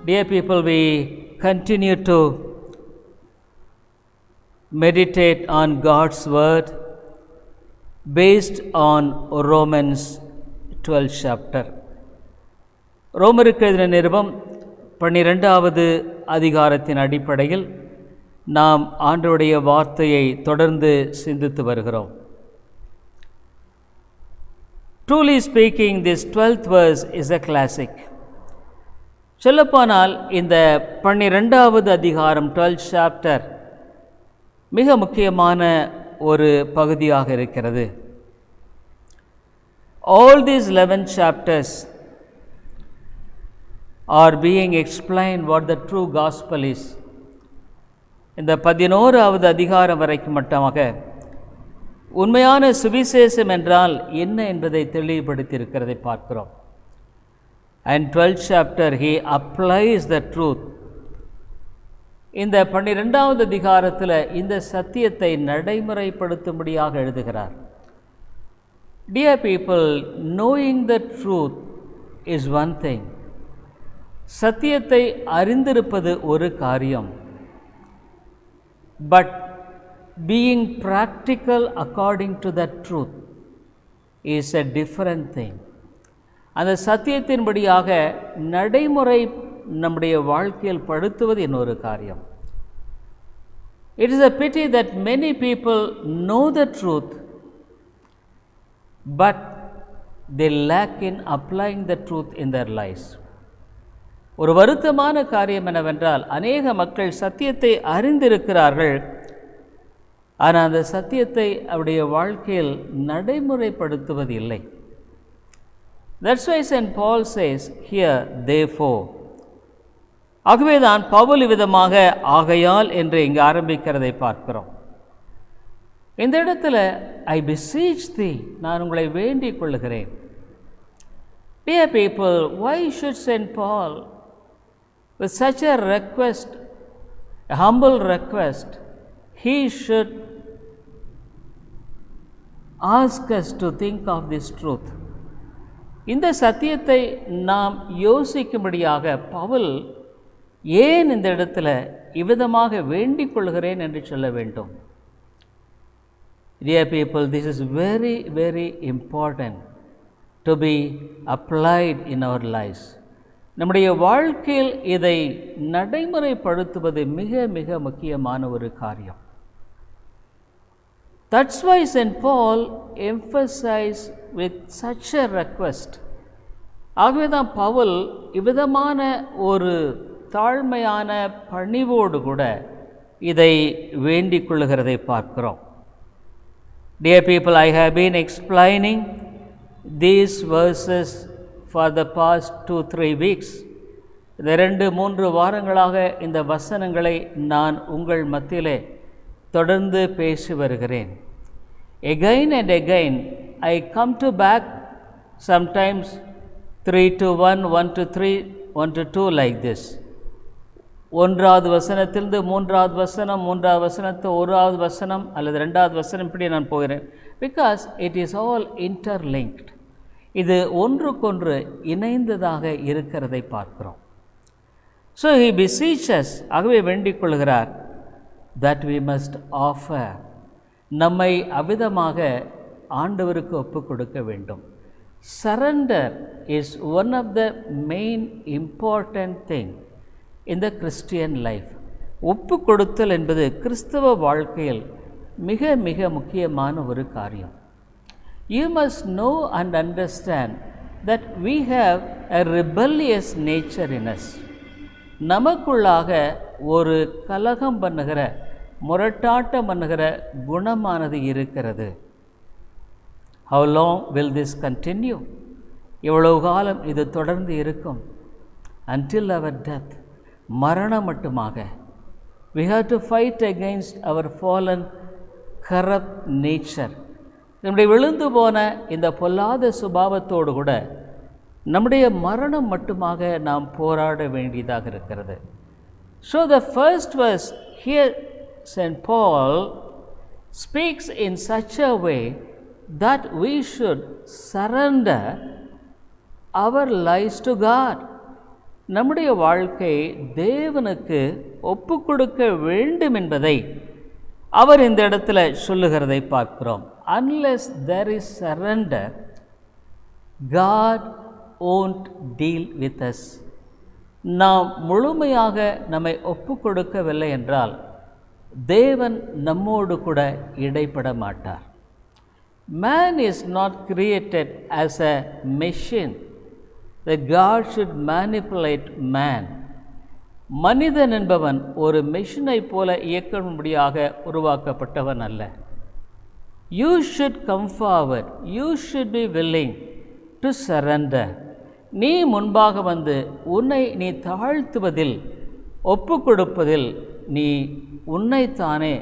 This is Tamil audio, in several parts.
Dear people, we continue to meditate on God's word based on Romans 12th chapter. ரோமருக்கு எழுதின நிருபம் 12வது அதிகாரத்தின் அடிப்படையில் நாம் ஆண்டவருடைய வார்த்தையை தொடர்ந்து சிந்தித்து வருகிறோம். Truly speaking, this 12th verse is a classic. சொல்லப்போனால் இந்த 12வது அதிகாரம் 12th chapter மிக முக்கியமான ஒரு பகுதியாக இருக்கிறது. All these 11 chapters are being explained what the true gospel is. இந்த 11வது அதிகாரம் வரைக்கும் மட்டுமாக உண்மையான சுவிசேஷம் என்றால் என்ன என்பதை தெளிவுபடுத்தியிருக்கிறதை பார்க்கிறோம். And 12th chapter he applies the truth. இந்த 12வது அதிகாரத்தில் இந்த சத்தியத்தை நடைமுறைப்படுத்தும்படியாக எழுதுகிறார். Dear people, knowing the truth is one thing. சத்தியத்தை அறிந்திருப்பது ஒரு காரியம். But being practical according to that truth is a different thing. அந்த சத்தியத்தின்படியாக நடைமுறை நம்முடைய வாழ்க்கையில் படுத்துவது இன்னொரு காரியம். It is a pity that many people know the truth, but they lack in applying the truth in their lives. ஒரு வருத்தமான காரியம் என்னவென்றால், அநேக மக்கள் சத்தியத்தை அறிந்திருக்கிறார்கள், ஆனால் அந்த சத்தியத்தை அவருடைய வாழ்க்கையில் நடைமுறைப்படுத்துவது இல்லை. That's why St. Paul says here, therefore. ஆகவேதான் பவுல் விதமாக ஆகையால் என்று இங்கு ஆரம்பிக்கிறதை பார்க்கிறோம். இந்த இடத்துல I beseech thee, நான் உங்களை வேண்டிக் கொள்ளுகிறேன். Dear people, why should St. Paul with such a request, a humble request, he should ask us to think of this truth? இந்த சத்தியத்தை நாம் யோசிக்கும்படியாக பவுல் ஏன் இந்த இடத்துல இவ்விதமாக வேண்டிக் கொள்கிறேன் என்று சொல்ல வேண்டும்? Dear people, this is very, very important to be applied in our lives. நம்முடைய வாழ்க்கையில் இதை நடைமுறைப்படுத்துவது மிக மிக முக்கியமான ஒரு காரியம். That's why St. Paul emphasized with such a request. ஆகவே தான் பவுல் இவ்விதமான ஒரு தாழ்மையான பணிவோடு கூட இதை வேண்டிக் கொள்ளுகிறதை பார்க்கிறோம். Dear people, I have been explaining these verses for the past 2-3 weeks. இந்த 2-3 வாரங்களாக இந்த வசனங்களை நான் உங்கள் மத்தியிலே தொடர்ந்து பேசி வருகிறேன். Again and again I come to back, sometimes 3-1, 1-3, 1-2 like this. 1வது வசனத்திலிருந்து 3வது வசனம், 3வது வசனத்து 1வது வசனம் அல்லது 2வது வசனம், இப்படி நான் போகிறேன். Because it is all interlinked. இது ஒன்றுக்கொன்று இணைந்ததாக இருக்கிறதை பார்க்கிறோம். So he beseeches, ஆகவே வேண்டிக் கொள்கிறார், that we must offer, நம்மை அவ்விதமாக ஆண்டவருக்கு ஒப்பு கொடுக்க வேண்டும். Surrender is one of the main important thing in the Christian life. ஒப்பு கொடுத்தல் என்பது கிறிஸ்தவ வாழ்க்கையில் மிக மிக முக்கியமான ஒரு காரியம். You must know and understand that we have a rebellious nature in us. நமக்குள்ளாக ஒரு கலகம் பண்ணுகிற, முரட்டாட்டம் பண்ணுகிற குணமானது இருக்கிறது. How long will this continue? எவ்வளவு காலம் இது தொடர்ந்து இருக்கும்? Until our death, மரணம் மட்டுமாக. We have to fight against our fallen corrupt nature. நம்முடைய விழுந்து போன இந்த பொல்லாத சுபாவத்தோடு கூட நம்முடைய மரணம் மட்டுமாக நாம் போராட வேண்டியதாக இருக்கிறது. So the first verse here, St. Paul speaks in such a way that we should surrender our lives to God. நம்முடைய வாழ்க்கை தேவனுக்கு ஒப்பு கொடுக்க வேண்டும் என்பதை அவர் இந்த இடத்துல சொல்லுகிறதை பார்க்கிறோம். Unless there is surrender, God won't deal with us. நாம் முழுமையாக நம்மை ஒப்பு கொடுக்கவில்லை என்றால் தேவன் நம்மோடு கூட இடைப்பட மாட்டார். Man is not created as a machine that God should manipulate man. மனிதன் என்பவன் ஒரு மெஷினை போல இயக்கும்படியாக உருவாக்கப்பட்டவன் அல்ல. You should come forward. You should be willing to surrender. நீ முன்பாக வந்து உன்னை நீ தாழ்த்துவதில், ஒப்பு கொடுப்பதில் நீ உன்னைத்தானே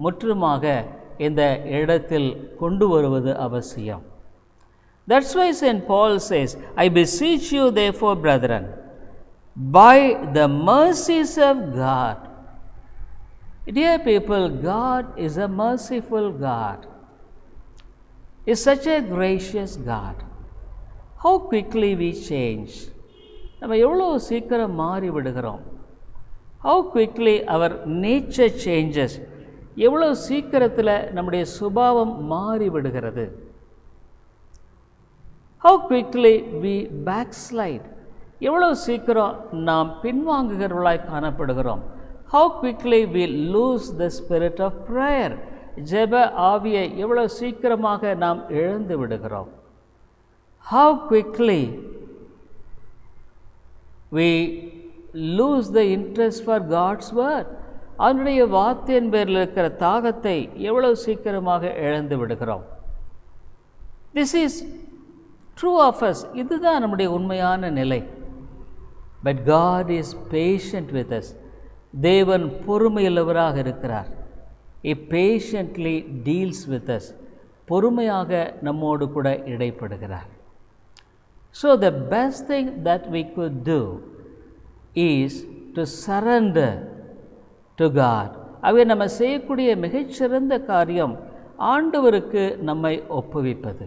முற்றுமாக இந்த இடத்தில் கொண்டு வருவது அவசியம். That's why St. Paul says, I beseech you therefore, brethren, by the mercies of God. Dear people, God is a merciful God. He is such a gracious God. How quickly we change. நம்ம எவ்வளோ சீக்கிரம் மாறி விடுகிறோம். How quickly our nature changes. எவ்வளோ சீக்கிரத்தில் நம்முடைய சுபாவம் மாறி விடுகிறது. How quickly we backslide. எவ்வளோ சீக்கிரம் நாம் பின்வாங்குகிறவர்களாய் காணப்படுகிறோம். How quickly we lose the spirit of prayer. ஜெப ஆவியை எவ்வளோ சீக்கிரமாக நாம் இழந்து விடுகிறோம். How quickly we lose the interest for God's word. அவனுடைய வார்த்தையின் பேரில் இருக்கிற தாகத்தை எவ்வளோ சீக்கிரமாக இழந்து விடுகிறோம். This is true of us. இதுதான் நம்முடைய உண்மையான நிலை. But God is patient with us. தேவன் பொறுமையுள்ளவராக இருக்கிறார். He patiently deals with us. பொறுமையாக நம்மோடு கூட இடைப்படுகிறார். So the best thing that we could do is to surrender to God. அவை நம்ம செய்யக்கூடிய மிகச்சிறந்த காரியம் ஆண்டவருக்கு நம்மை ஒப்புவிப்பது.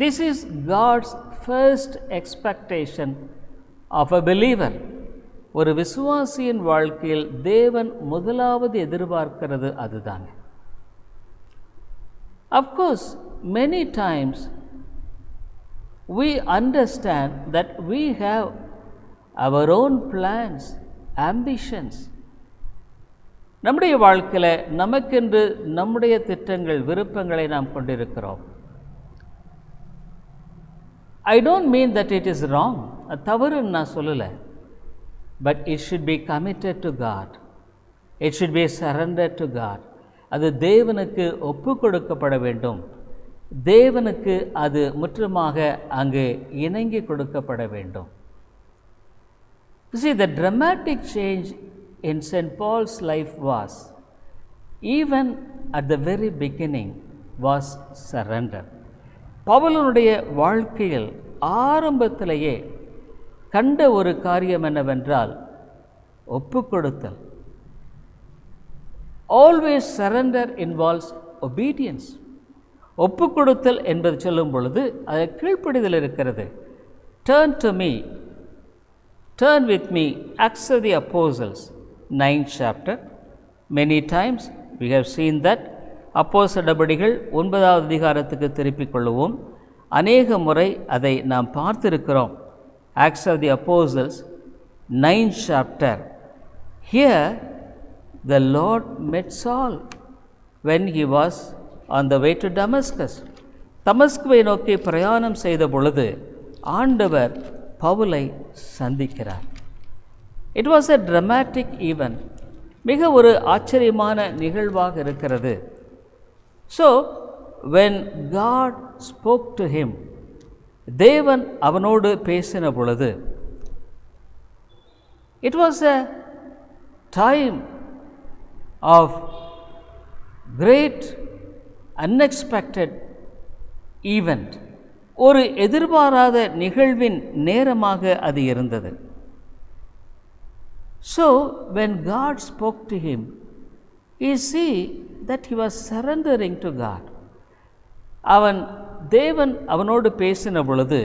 This is God's first expectation of a believer. ஒரு விசுவாசியின் வாழ்க்கையில் தேவன் முதலாவது எதிர்பார்க்கிறது அதுதான். Of course, many times we understand that we have our own plans, ambitions. நம்முடைய வாழ்க்கையில் நமக்கென்று நம்முடைய திட்டங்கள், விருப்பங்களை நாம் கொண்டிருக்கிறோம். I don't mean that it is wrong. அது தவறுன்னு நான் சொல்லலை. But it should be committed to God. It should be surrendered to God. அது தேவனுக்கு ஒப்பு கொடுக்கப்பட வேண்டும். தேவனுக்கு அது முற்றுமாக அங்கு இணங்கி கொடுக்கப்பட வேண்டும். You see, the dramatic change in St. Paul's life was, even at the very beginning, was surrender. பவுலுடைய வாழ்க்கையில் ஆரம்பத்திலேயே கண்ட ஒரு காரியம் என்னவென்றால் ஒப்பு கொடுத்தல். Always surrender involves obedience. ஒப்பு கொடுத்தல் என்பது சொல்லும் பொழுது அது கீழ்ப்படிதல் இருக்கிறது. Turn to me, turn with me, Acts of the Apostles, 9th chapter. Many times we have seen that. அப்போஸ்தலர் நடபடிகள் 9வது அதிகாரத்துக்கு திருப்பிக் கொள்ளுவோம். அநேக முறை அதை நாம் பார்த்திருக்கிறோம். Acts of the Apostles, 9th chapter. Here the Lord met Saul when he was on the way to Damascus. தமஸ்குவை நோக்கி பிரயாணம் செய்த பொழுது ஆண்டவர் பவுலை சந்திக்கிறார். It was a dramatic event. மிக ஒரு ஆச்சரியமான நிகழ்வாக இருக்கிறது. So when God spoke to him, தேவன் அவனோடு பேசின பொழுது, it was a time of great unexpected event. ஒரு எதிர்பாராத நிகழ்வின் நேரமாக அது இருந்தது. So when God spoke to him, he see that he was surrendering to God. தேவன் அவனோடு பேசின பொழுது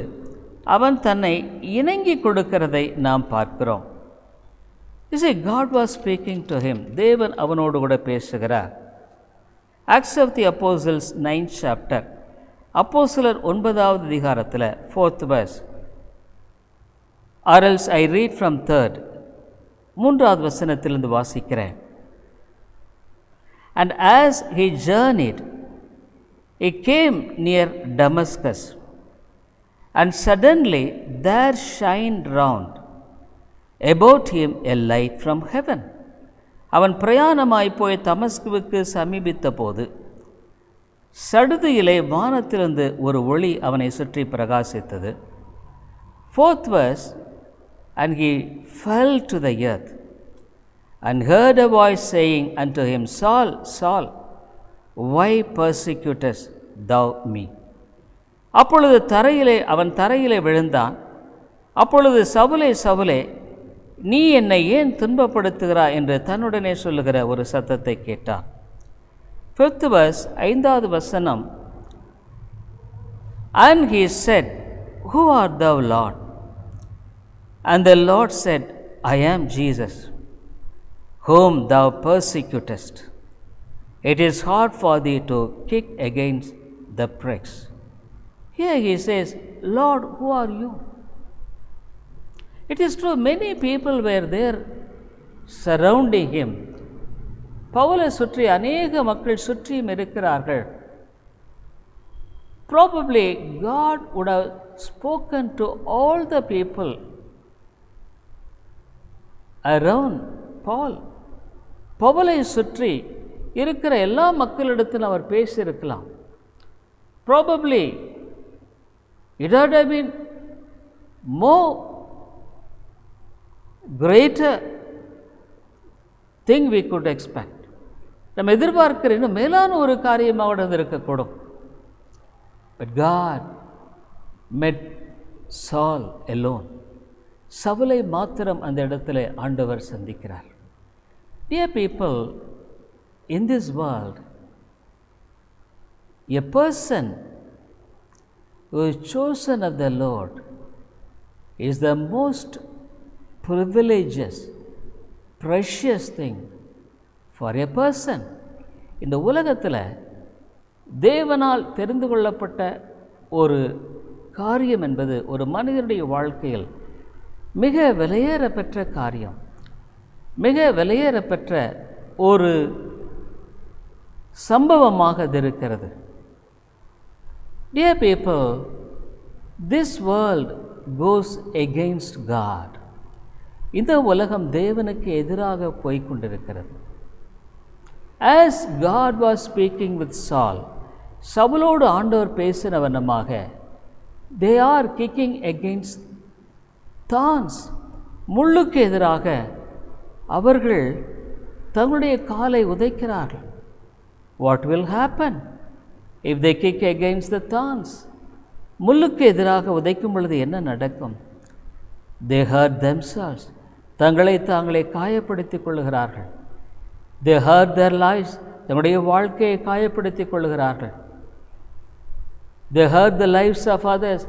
அவன் தன்னை இணங்கி கொடுக்கிறதை நாம் பார்க்கிறோம். You see, God was speaking to him. தேவன் அவனோடு கூட பேசுகிறார். Acts of the Apostles 9th chapter, அப்போஸ்தலர் 9வது அதிகாரத்தில் 4th verse, or else I read from 3rd, 3வது வசனத்திலிருந்து வாசிக்கிறேன். And as he journeyed, he came near Damascus, and suddenly there shined round about him a light from heaven. அவன் பிரயாணமாய் போய் தமஸ்குவுக்கு சமீபித்த போது சடுதியிலே வானத்திலிருந்து ஒரு ஒளி அவனை சுற்றி பிரகாசித்தது. 4th verse, and he fell to the earth and heard a voice saying unto him, Saul, Saul, why persecutest thou me? அப்பொழுது அவன் தரையிலே விழுந்தான். அப்பொழுது சவுலே, சவுலே, நீ என்னை ஏன் துன்பப்படுத்துகிறாய் என்று தன்னுடனே சொல்லுகிற ஒரு சத்தத்தை கேட்டான். 5th verse, 5வது வசனம், and he said, who art thou, Lord? And the Lord said, I am Jesus, whom thou persecutest. It is hard for thee to kick against the pricks. Here he says, Lord, who are you? It is true, many people were there surrounding him. பவுலை சுற்றி அநேக மக்கள் சுற்றியும் இருக்கிறார்கள். Probably God would have spoken to all the people around Paul. பவுலை சுற்றி இருக்கிற எல்லா மக்களிடத்தில் அவர் பேசியிருக்கலாம். Probably it would have been more greater thing we could expect. நம்ம எதிர்பார்க்கிற இன்னும் மேலான ஒரு காரியமாக இருக்கக்கூடும். But God met Saul alone. சவுலை மாத்திரம் அந்த இடத்துல ஆண்டவர் சந்திக்கிறார். Dear people, in this world, a person who is chosen of the Lord is the most privilegious, precious thing for a person. இந்த உலகத்தில் தேவனால் தெரிந்து கொள்ளப்பட்ட ஒரு காரியம் என்பது ஒரு மனிதனுடைய வாழ்க்கையில் மிக விலையேற பெற்ற காரியம், மிக விலையேற பெற்ற ஒரு சம்பவமாக இது இருக்கிறது. Dear people, this world goes against God. இந்த உலகம் தேவனுக்கு எதிராக போய்கொண்டிருக்கிறது. As God was speaking with Saul, சவுலோடு ஆண்டவர் பேசின வண்ணமாக, they are kicking against thorns. முள்ளுக்கு எதிராக அவர்கள் தங்களுடைய காலை உதைக்கிறார்கள். What will happen if they kick against the thorns? முள்ளுக்கு எதிராக உதைக்கும் பொழுது என்ன நடக்கும்? They hurt themselves. தங்களை தாங்களே காயப்படுத்திக் கொள்ளுகிறார்கள். They hurt their lives. தங்களுடைய வாழ்க்கையை காயப்படுத்திக் கொள்ளுகிறார்கள். They hurt the lives of others.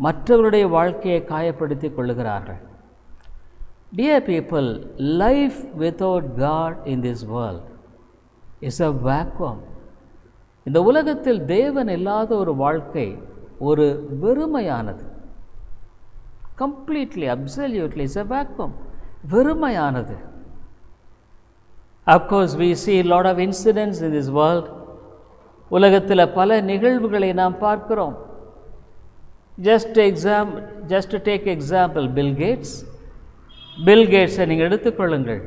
மற்றவருடைய வாழ்க்கையை காயப்படுத்திக் கொள்ளுகிறார்கள். Dear people, life without God in this world is a vacuum. இந்த உலகத்தில் தேவன் இல்லாத ஒரு வாழ்க்கை ஒரு வெறுமையானது. Completely, absolutely, is a vacuum. வெறுமையானது. Of course, we see a lot of incidents in this world. உலகத்தில் பல நிகழ்வுகளை நாம் பார்க்கிறோம். Just to take example, Bill Gates. Bill Gates நீங்கள் எடுத்துக்கொள்ளுங்கள்.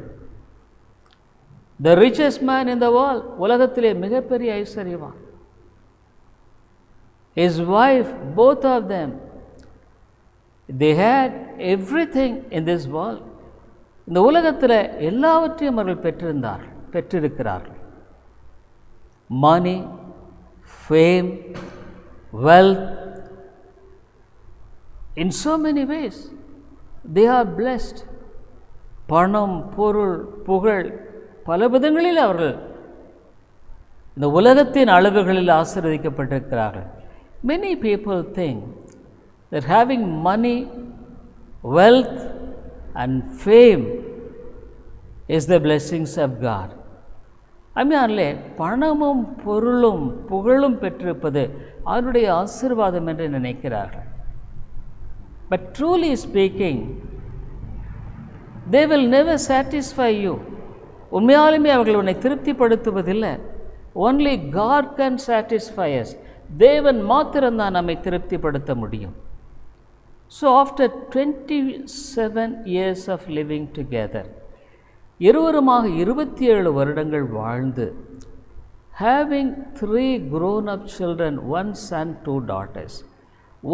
The richest man in the world. உலகத்திலே மிகப்பெரிய ஐஸ்வர்யவான். His wife, both of them, they had everything in this world. இந்த உலகத்தில் எல்லாவற்றையும் அவர்கள் பெற்றிருக்கிறார்கள். Money, fame, wealth, in so many ways they are blessed. பணம், பொருள், புகழ், பல விதங்களில் அவர்கள் இந்த உலகத்தின் அளவுகளில் ஆசீர்வதிக்கப்பட்டிருக்கிறார்கள். Many people think that having money, wealth and fame is the blessings of God. அம்மையாரிலே பணமும் பொருளும் புகழும் பெற்றிருப்பது அவருடைய ஆசீர்வாதம் என்று நினைக்கிறார்கள். But truly speaking, they will never satisfy you. உண்மையாலுமே அவர்கள் உன்னை திருப்திப்படுத்துவதில்லை. Only God can satisfy us. தேவன் மாத்திரம்தான் நம்மை திருப்திப்படுத்த முடியும். So after 27 years of living together, இருவருமாக 27 வருடங்கள் வாழ்ந்து, having 3 grown-up children, 1 son, 2 daughters,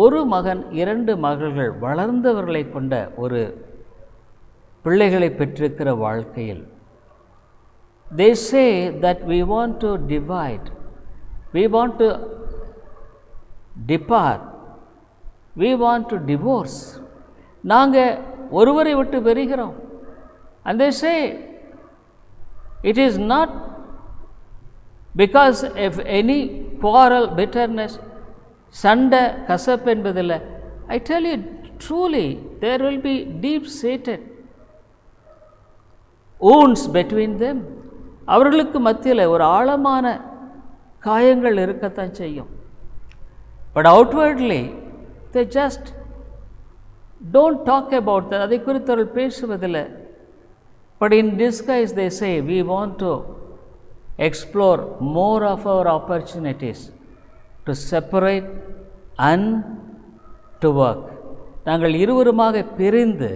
ஒரு மகன் 2 மகள்கள், வளர்ந்தவர்களை கொண்ட ஒரு பிள்ளைகளை பெற்றிருக்கிற வாழ்க்கையில், they say that we want to divide, we want to depart, we want to divorce. நாங்கள் ஒருவரை விட்டு பெறுகிறோம். And they say it is not because of any quarrel, bitterness, சண்டை கசப்பு என்பதில்லை. I tell you truly, there will be deep-seated wounds between them. அவர்களுக்கு மத்தியில் ஒரு ஆழமான காயங்கள் இருக்கத்தான் செய்யும். But outwardly they just don't talk about that. அதை குறித்து அவர்கள் பேசுவதில்லை. But in disguise they say, we want to explore more of our opportunities to separate and to work. நாங்கள் இருவருமாக பிரிந்து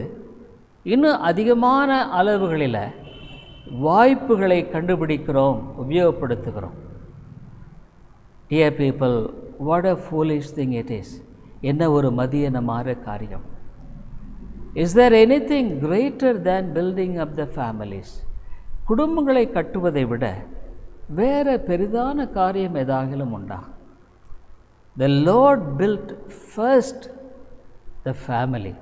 இன்னும் அதிகமான அளவுகளில் வாய்ப்புகளை கண்டுபிடிக்கிறோம், உபயோகப்படுத்துகிறோம். Dear people, what a foolish thing it is. என்ன ஒரு மதியனமான காரியம். Is there anything greater than building up the families? குடும்பங்களை கட்டுவதை விட வேற பெரிதான காரியம் ஏதாகிலும் உண்டா? The Lord built first the family.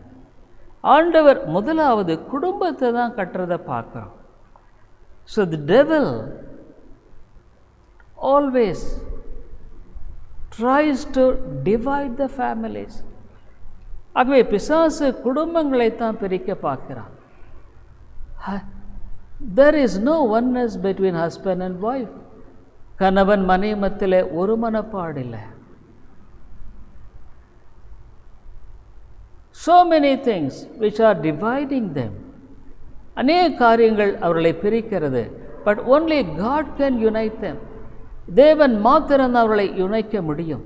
ஆண்டவர் முதலாவது குடும்பத்தை தான் கட்டுறதை பார்க்கிறோம். So the devil always tries to divide the families. ஆகவே பிசாசு குடும்பங்களை தான் பிரிக்க பார்க்கிறான். There is no oneness between husband and wife. கணவன் மனைவி மத்தியிலே ஒரு மனப்பாடு இல்லை. So many things which are dividing them. அநேக காரியங்கள் அவர்களை பிரிக்கிறது. But only God can unite them. தேவன் மாத்திரம் அவர்களை இணைக்க முடியும்.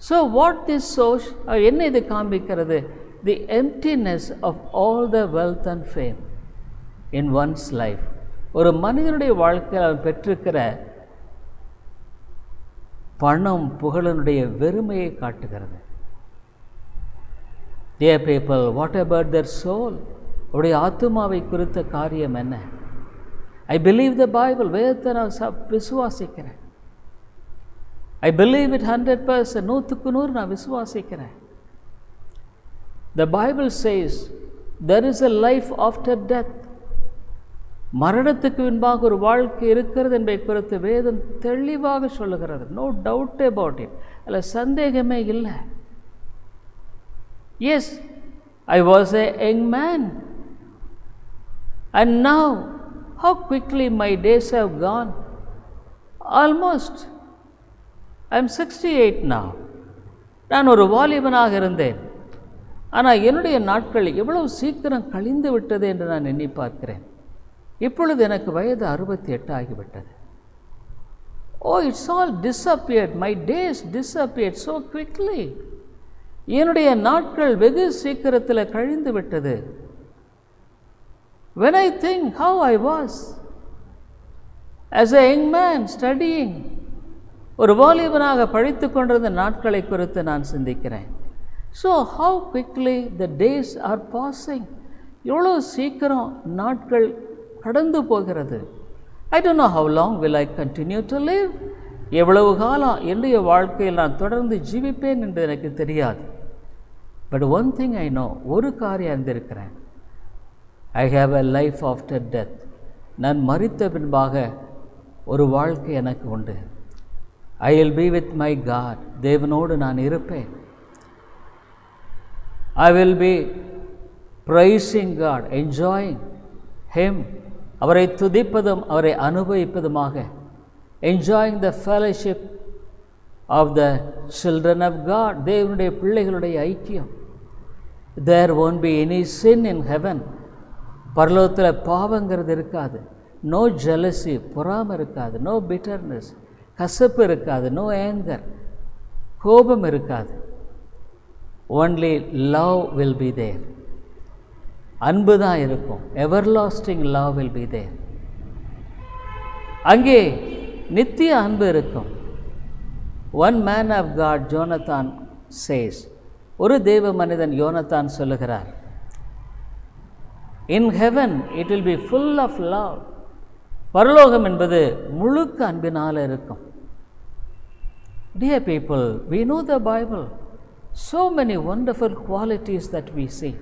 So what this shows, என்ன இது காண்பிக்கிறது? The emptiness of all the wealth and fame in one's life. ஒரு மனிதனுடைய வாழ்க்கையில் அவன் பெற்றிருக்கிற பணம் புகழனுடைய வெறுமையை காட்டுகிறது. Dear people, what about their soul? அவருடைய ஆத்துமாவை குறித்த காரியம் என்ன? I believe the Bible. வேதத்தை நான் விசுவாசிக்கிறேன். I believe it 100%. 100% நான் விசுவாசிக்கிறேன். The Bible says there is a life after death. மரணத்துக்கு பின்பாக ஒரு வாழ்க்கை இருக்கிறது என்பதை குறித்து வேதம் தெளிவாக சொல்லுகிறது. No doubt about it. அதில் சந்தேகமே இல்லை. Yes, I was a young man. And now, how quickly my days have gone. Almost. I am 68 now. நான் ஒரு வாலிபனாக இருந்தேன். ஆனால் என்னுடைய நாட்கள் எவ்வளவு சீக்கிரம் கழிந்து விட்டது என்று நான் எண்ணி பார்க்கிறேன். இப்பொழுது எனக்கு வயது 68 ஆகிவிட்டது. Oh, it's all disappeared. My days disappeared so quickly. என்னுடைய நாட்கள் வெகு சீக்கிரத்தில் கழிந்து விட்டது. When I think how I was as a young man studying, ஒரு வாலிபனாக படித்து கொண்டிருந்த நாட்களை குறித்து நான் சிந்திக்கிறேன். So how quickly the days are passing. எவ்வளோ சீக்கிரம் நாட்கள் கடந்து போகிறது. I don't know how long will I continue to live. எவ்வளவு காலம் என்னுடைய வாழ்க்கையில் நான் தொடர்ந்து ஜீவிப்பேன் என்று எனக்கு தெரியாது. But one thing I know, ஒரு காரியம் அறிந்திருக்கிறேன். I have a life after death. நான் மரித்த பின்பாக ஒரு வாழ்க்கை எனக்கு உண்டு. I will be with my God. தேவனோடு நான் இருப்பேன். I will be praising God, enjoying Him. அவரை துதிப்பதும் அவரை அனுபவிப்பதுமாக, enjoying the fellowship of the children of God, தேவனுடைய பிள்ளைகளுடைய ஐக்கியம். There won't be any sin in heaven. பரலோகத்தில் பாவங்கிறது இருக்காது. No jealousy, பொறாமை இருக்காது. No bitterness, கசப்பு இருக்காது. No anger, கோபம் இருக்காது. Only love will be there. அன்பு தான் இருக்கும். Everlasting love will be there. அங்கே நித்திய அன்பு இருக்கும். One man of God, Jonathan says, ஒரு தேவ மனிதன் யோனத்தான் சொல்லுகிறார், in heaven it will be full of love. பரலோகம் என்பது முழுக்க அன்பினால் இருக்கும். Dear people, we know the Bible, so many wonderful qualities that we see.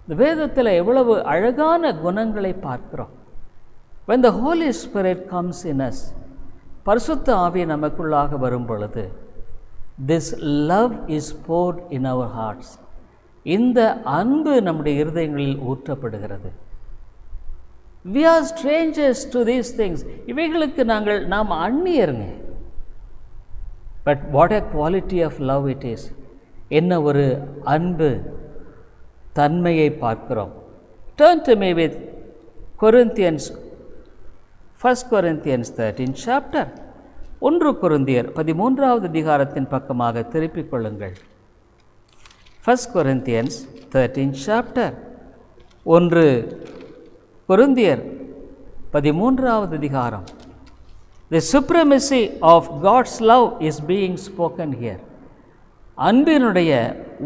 இந்த வேதத்தில் எவ்வளவு அழகான குணங்களை பார்க்கிறோம். When the Holy Spirit comes in us, பரிசுத்த ஆவி நமக்குள்ளாக வரும் பொழுது, this love is poured in our hearts. இந்த அன்பு நம்முடைய இருதயங்களில் ஊற்றப்படுகிறது. We are strangers to these things. இவைகளுக்கு நாம் அந்நியருங்க. But what a quality of love it is. என்ன ஒரு அன்பு தன்மையை பார்க்கிறோம். Turn to me with Corinthians, 1 Corinthians 13 chapter. 1 கொரிந்தியர் 13வது அதிகாரத்தின் பக்கமாக திருப்பிக் கொள்ளுங்கள். 1 Corinthians 13 chapter. 1 கொரிந்தியர் 13வது அதிகாரம். The supremacy of God's love is being spoken here. அன்பினுடைய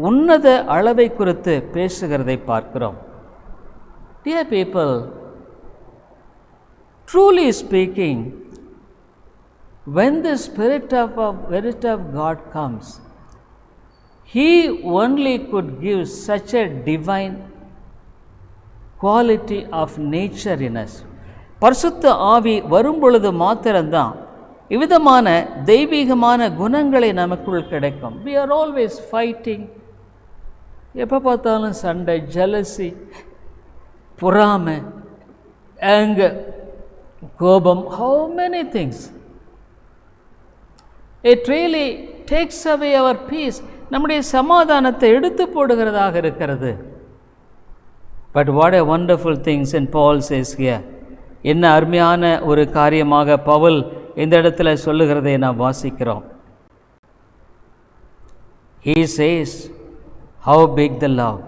உன்னத அளவை குறித்து பேசுகிறதை பார்க்கிறோம். Dear people, truly speaking, when the Spirit of God comes, He only could give such a divine quality of nature in us. பரிசுத்த ஆவி வரும் பொழுது மாத்திரம்தான் இவ்விதமான தெய்வீகமான குணங்களை நமக்குள் கிடைக்கும். We are always fighting. எப்போ பார்த்தாலும் சண்டை, jealousy, பொறாமை, anger, கோபம், how many things. It really takes away our peace. நம்முடைய சமாதானத்தை எடுத்து போடுகிறதாக இருக்கிறது. But what a wonderful things in Paul says here. என்ன அருமையான ஒரு காரியமாக பவுல் இந்த இடத்துல சொல்லுகிறதை நாம் வாசிக்கிறோம். He says how big the love.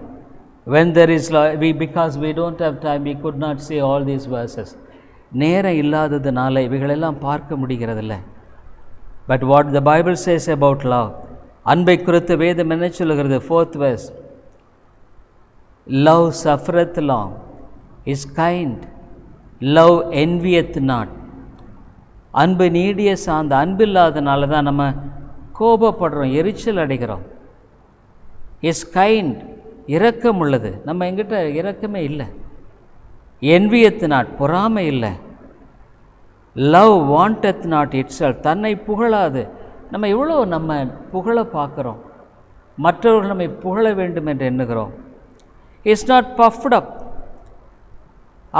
When there is love, because we don't have time, we could not see all these verses. நேரம் இல்லாததுனால இவைகளெல்லாம் பார்க்க முடிகிறதில்ல. But what the Bible says about love, அன்பை குறித்து வேதம் என்ன சொல்லுகிறது? 4th verse. Love suffereth long, is kind, love envieth not. அன்பு நீடிய சார்ந்த, அன்பில்லாதனால தான் நம்ம கோபப்படுறோம், எரிச்சல் அடைகிறோம். இஸ் கைண்ட், இரக்கம் உள்ளது. நம்ம எங்கிட்ட இரக்கமே இல்லை. envieth not, பொறாமை இல்லை. லவ் வாண்டeth not itself, தன்னை புகழாது. நம்ம எவ்வளோ நம்ம புகழ பார்க்குறோம், மற்றவர்கள் நம்மை புகழ வேண்டும் என்று எண்ணுகிறோம். இஸ் நாட் பஃப்ட் அப்,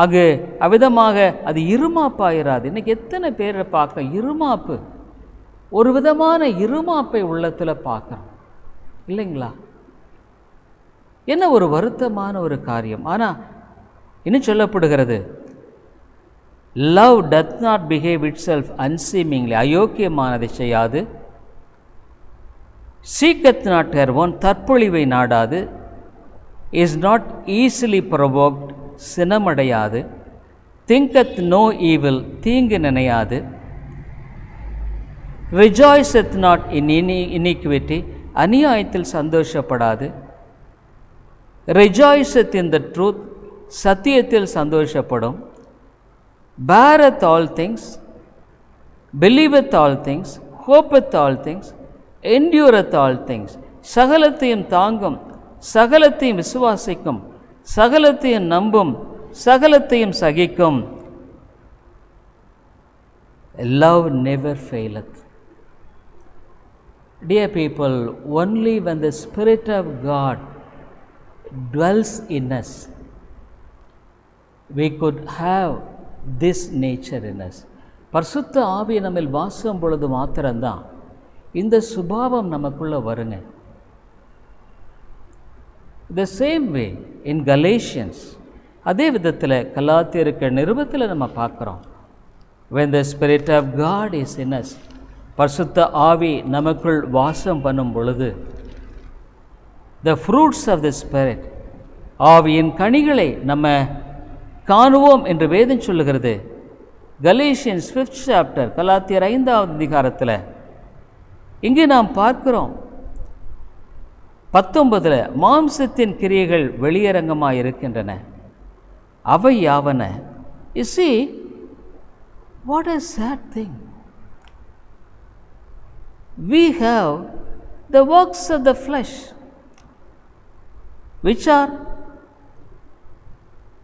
ஆகு அவ்விதமாக அது இருமாப்பாயிராது. இன்றைக்கி எத்தனை பேரை பார்க்க இருமாப்பு, ஒரு விதமான இருமாப்பை உள்ளத்தில் பார்க்குறோம் இல்லைங்களா? என்ன ஒரு வருத்தமான ஒரு காரியம். ஆனால் இன்னும் சொல்லப்படுகிறது, love doth not behave itself unseemly, அயோக்கியமானதை செய்யாது. சீக்கத் நாட் ஹர் ஓன், தற்பொழிவை நாடாது. இஸ் நாட் ஈஸிலி ப்ரொவோக்ட், சினமடையாது. திங்கத் நோ ஈவில், தீங்கு நினையாது. ரிஜாய்ஸத் நாட் இன் இனிக்விட்டி, அநியாயத்தில் சந்தோஷப்படாது. ரிஜாய்ஸத் இன் த ட்ரூத், சத்தியத்தில் சந்தோஷப்படும். beareth all things, believeth all things, hopeth all things, endureth all things. சகலத்தையும் தாங்கும், சகலத்தையும் விசுவாசிக்கும், சகலத்தையும் நம்பும், சகலத்தையும் சகிக்கும். Love never faileth. Dear people, only when the Spirit of God dwells in us, we could have this nature in us. பரிசுத்த ஆவி நம்மில் வாசம் பொழுது மாத்திரம்தான் இந்த சுபாவம் நமக்குள்ளே வருங்க. The same way in Galatians, அதே விதத்தில் கலாத்தியருக்கு நிருபத்தில் நம்ம பார்க்குறோம், when the Spirit of God is in us, பரிசுத்த ஆவி நமக்குள் வாசம் பண்ணும் பொழுது, the fruits of the Spirit, ஆவியின் கனிகளை நம்ம காணுவோம் என்று வேதம் சொல்லுகிறது. Galatians 5th chapter, கலாத்தியர் 5வது அதிகாரத்தில் இங்கே நாம் பார்க்கிறோம் 19 மாம்சத்தின் கிரியைகள் வெளியரங்கமாக இருக்கின்றன. அவை யாவன? You see, what a sad thing. We have the works of the flesh, which are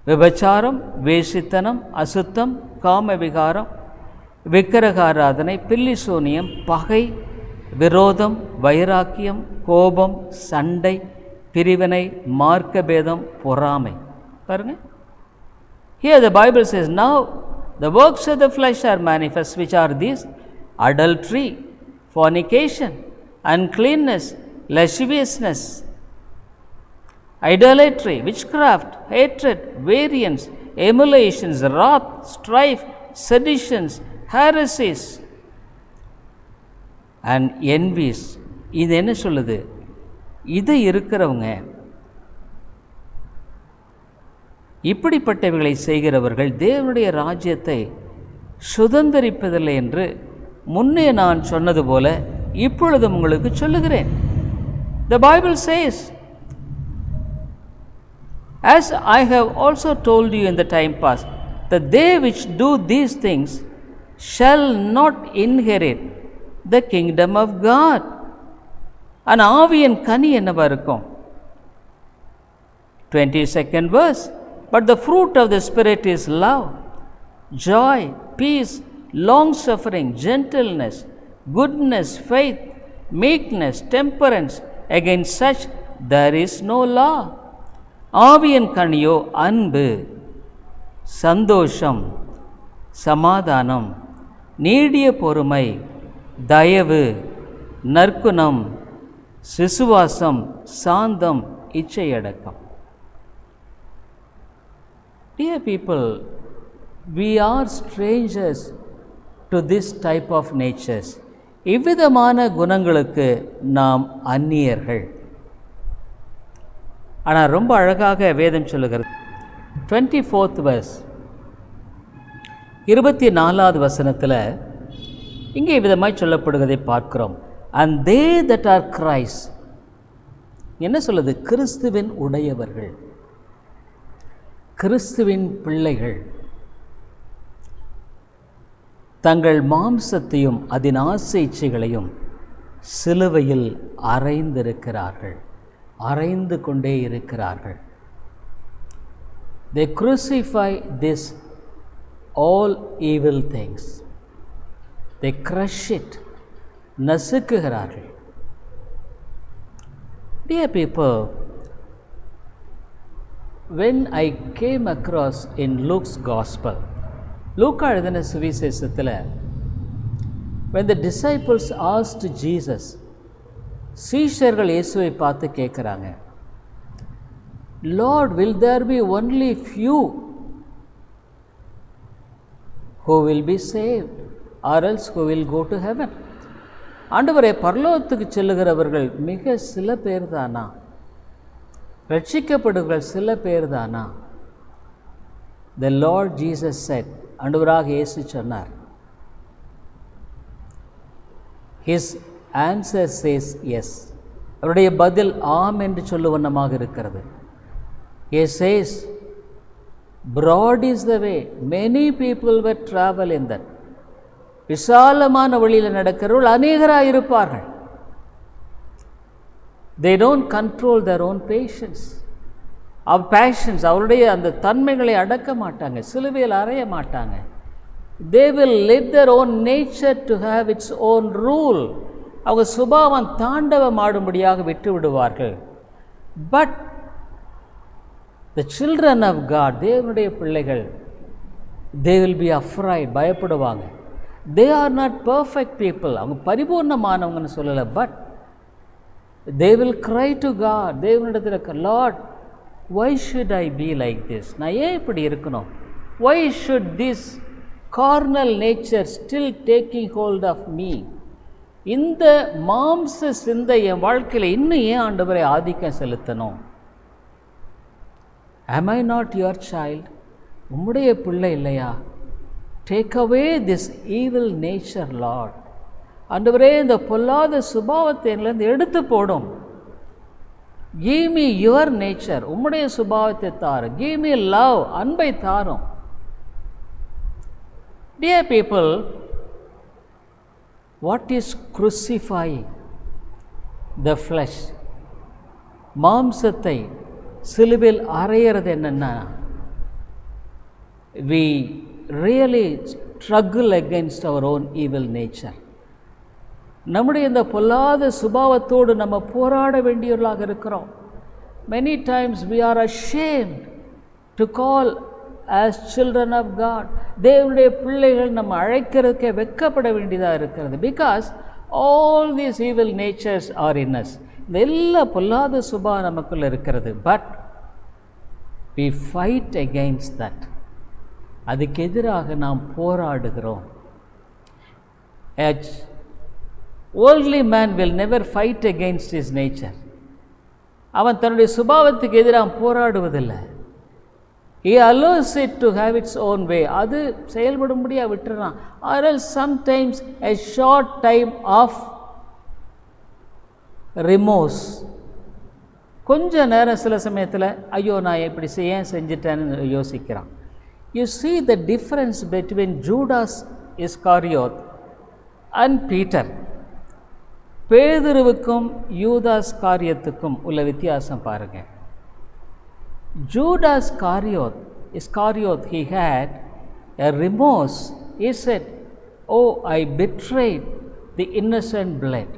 விபச்சாரம், வேசித்தனம், அசுத்தம், காம விகாரம், விக்கிரகாராதனை, பில்லிசூனியம், பகை, விரோதம், வைராக்கியம், கோபம், சண்டை, பிரிவினை, மார்க்கபேதம், பொறாமை. பாருங்க, here the Bible says, now the works of the flesh are manifest, which are these: adultery, fornication, uncleanness, lasciviousness, idolatry, witchcraft, hatred, variance, emulations, wrath, strife, seditions, heresies and envies. இது என்ன சொல்லுது? இது இருக்கிறவங்க, இப்படிப்பட்டவைகளை செய்கிறவர்கள் தேவனுடைய ராஜ்யத்தை சுதந்தரிப்பதில்லை என்று முன்னே நான் சொன்னது போல இப்பொழுது உங்களுக்கு சொல்லுகிறேன். The Bible says, as I have also told you in the time past, that they which do these things shall not inherit the kingdom of God. an ஆவியின் கனி என்னவா இருக்கும்? 22nd verse, but the fruit of the Spirit is love, joy, peace, long suffering, gentleness, goodness, faith, meekness, temperance. Against such there is no law. ஆவியின் கனியோ அன்பு, சந்தோஷம், சமாதானம், நீடிய பொறுமை, தயவு, நற்குணம், விசுவாசம், சாந்தம், இச்சையடக்கம். Dear people, we are strangers to this type of natures. இவ்விதமான குணங்களுக்கு நாம் அந்நியர்கள். ஆனால் ரொம்ப அழகாக வேதம் சொல்லுகிறது. 24th verse, 24வது வசனத்தில் இங்கே விதமாய் சொல்லப்படுவதை பார்க்கிறோம். and they that are Christ, என்ன சொல்லுது? கிறிஸ்துவின் உடையவர்கள், கிறிஸ்துவின் பிள்ளைகள் தங்கள் மாம்சத்தையும் அதன் ஆசை இச்சைகளையும் சிலுவையில் அறைந்திருக்கிறார்கள், அறைந்து கொண்டே இருக்கிறார்கள். They crucify this all evil things. They crush it, நசுக்குகிறார்கள். Dear people, when I came across in Luke's Gospel, லூக்கா எழுதின சுவிசேஷத்தில், when the disciples asked Jesus, சீஷர்கள் இயேசுவை பார்த்து கேட்குறாங்க, Lord, will there be only few who will be saved or else who will go to heaven? ஆண்டவரே, பரலோகத்துக்கு செல்லுகிறவர்கள் மிக சில பேர் தானா? ரட்சிக்கப்படுகள் சில பேர் தானா? The Lord Jesus said, ஆண்டவராக இயேசு சொன்னார், His answer says yes. அவருடைய பதில் ஆம் என்று சொல்லுவண்ணமாக இருக்கிறது. He says, broad is the way, many people will travel in that. விசாலமான வழியில் நடக்கிறவர்கள் அநேகராக இருப்பார்கள். They don't control their own patience. passions, அவருடைய அந்த தன்மைகளை அடக்க மாட்டாங்க, சிலுவையில் அறைய மாட்டாங்க. They will let their own nature to have its own rule. அவங்க சுபாவம் தாண்டவம் ஆடும்படியாக விட்டு விடுவார்கள். But The children of God, தேவனுடைய பிள்ளைகள், they will be afraid, பயப்படுவாங்க. They are not perfect people, அவங்க பரிபூர்ணமானவங்கன்னு சொல்லலை, but they will cry to God. தேவனிடத்தில், Lord, why should I be like this? நான் ஏன் இப்படி இருக்கணும்? Why should this carnal nature still taking hold of me? இந்த மாம்ச சிந்தை என் வாழ்க்கையில் இன்னும் ஏன் ஆண்டவரை ஆதிக்கம் செலுத்தணும்? Am I not your child? உம்முடைய பிள்ளை இல்லையா? Take away this evil nature, Lord. ஆண்டவரே, இந்த பொல்லாத சுபாவத்தை என்னிலிருந்து எடுத்து போடும். Give me your nature. உம்முடைய சுபாவத்தை தாரும். Give me love. அன்பை தாரும். Dear people, what is crucifying the flesh? மாம்சத்தை சிலுவையில் அறையிறது என்னன்னா, we really struggle against our own evil nature. நம்முடைய இந்த பொல்லாத சுபாவத்தோடு நம்ம போராட வேண்டியவர்களாக இருக்கிறோம். Many times we are ashamed to call as children of God. தேவனுடைய பிள்ளைகள் நம்ம அழைக்கிறதுக்கே வெட்கப்பட வேண்டியதாக இருக்கிறது. Because all these evil natures are in us. இந்த எல்லா பொல்லாத சுபாவம் நமக்குள்ள இருக்கிறது. But we fight against that. அதுக்கு எதிராக நாம் போராடுகிறோம். A worldly man will never fight against his nature. அவன் தன்னுடைய சுபாவத்துக்கு எதிராக போராடுவதில்லை. He allows it to have its own way. அது செயல்படும்படியாக விட்டுறான். Or else sometimes a short time of remorse. கொஞ்ச நேரம் சில சமயத்தில் ஐயோ நான் இப்படி ஏன் செஞ்சிட்டேன்னு யோசிக்கிறான். You see the difference between Judas Iscariot and Peter. பேதுருவுக்கும் யூதாஸ் காரியத்துக்கும் உள்ள வித்தியாசம் பாருங்க. Judas Iscariot, he had a remorse. He said, oh, I betrayed the innocent blood.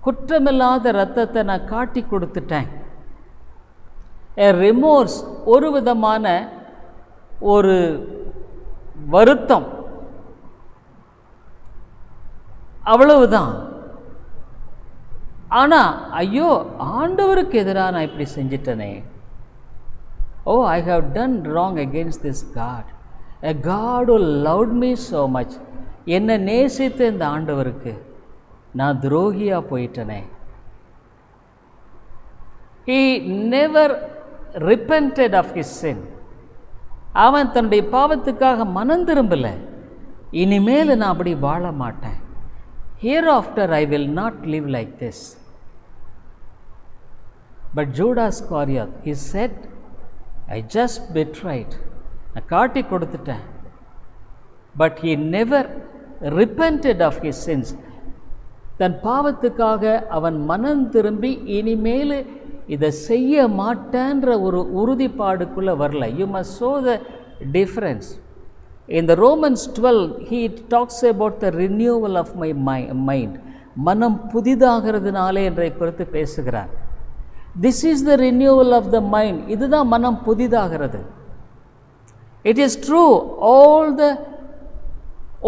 குற்றமில்லாத இரத்தத்தை நான் காட்டி கொடுத்துட்டேன். A remorse, ஒரு விதமான ஒரு வருத்தம், அவ்வளவுதான். ஆனால் ஐயோ ஆண்டவருக்கு எதிராக நான் இப்படி செஞ்சிட்டனே. Oh, I have done wrong against this God. A God who loved me so much. என்னை நேசித்த இந்த ஆண்டவருக்கு நான் துரோகியாக போயிட்டனே. He never repented of his sin. அவன் தன்னுடைய பாவத்துக்காக மனம் திரும்பலை. இனிமேல் நான் அப்படி வாழ மாட்டேன். Hereafter I will not live like this. But Judas Iscariot, he said, I just betrayed. நான் காட்டி கொடுத்துட்டேன். But he never repented of his sins. தன் பாவத்துக்காக அவன் மனம் திரும்பி இனிமேல் இதை செய்ய மாட்டேன்ற ஒரு உறுதிப்பாடுக்குள்ளே வரல. You must show the difference. In the Romans 12, he talks about the renewal of my mind. மனம் புதிதாகிறதுனாலே என்றை குறித்து பேசுகிறார். This is the renewal of the mind. இதுதான் மனம் புதிதாகிறது. It is true, all the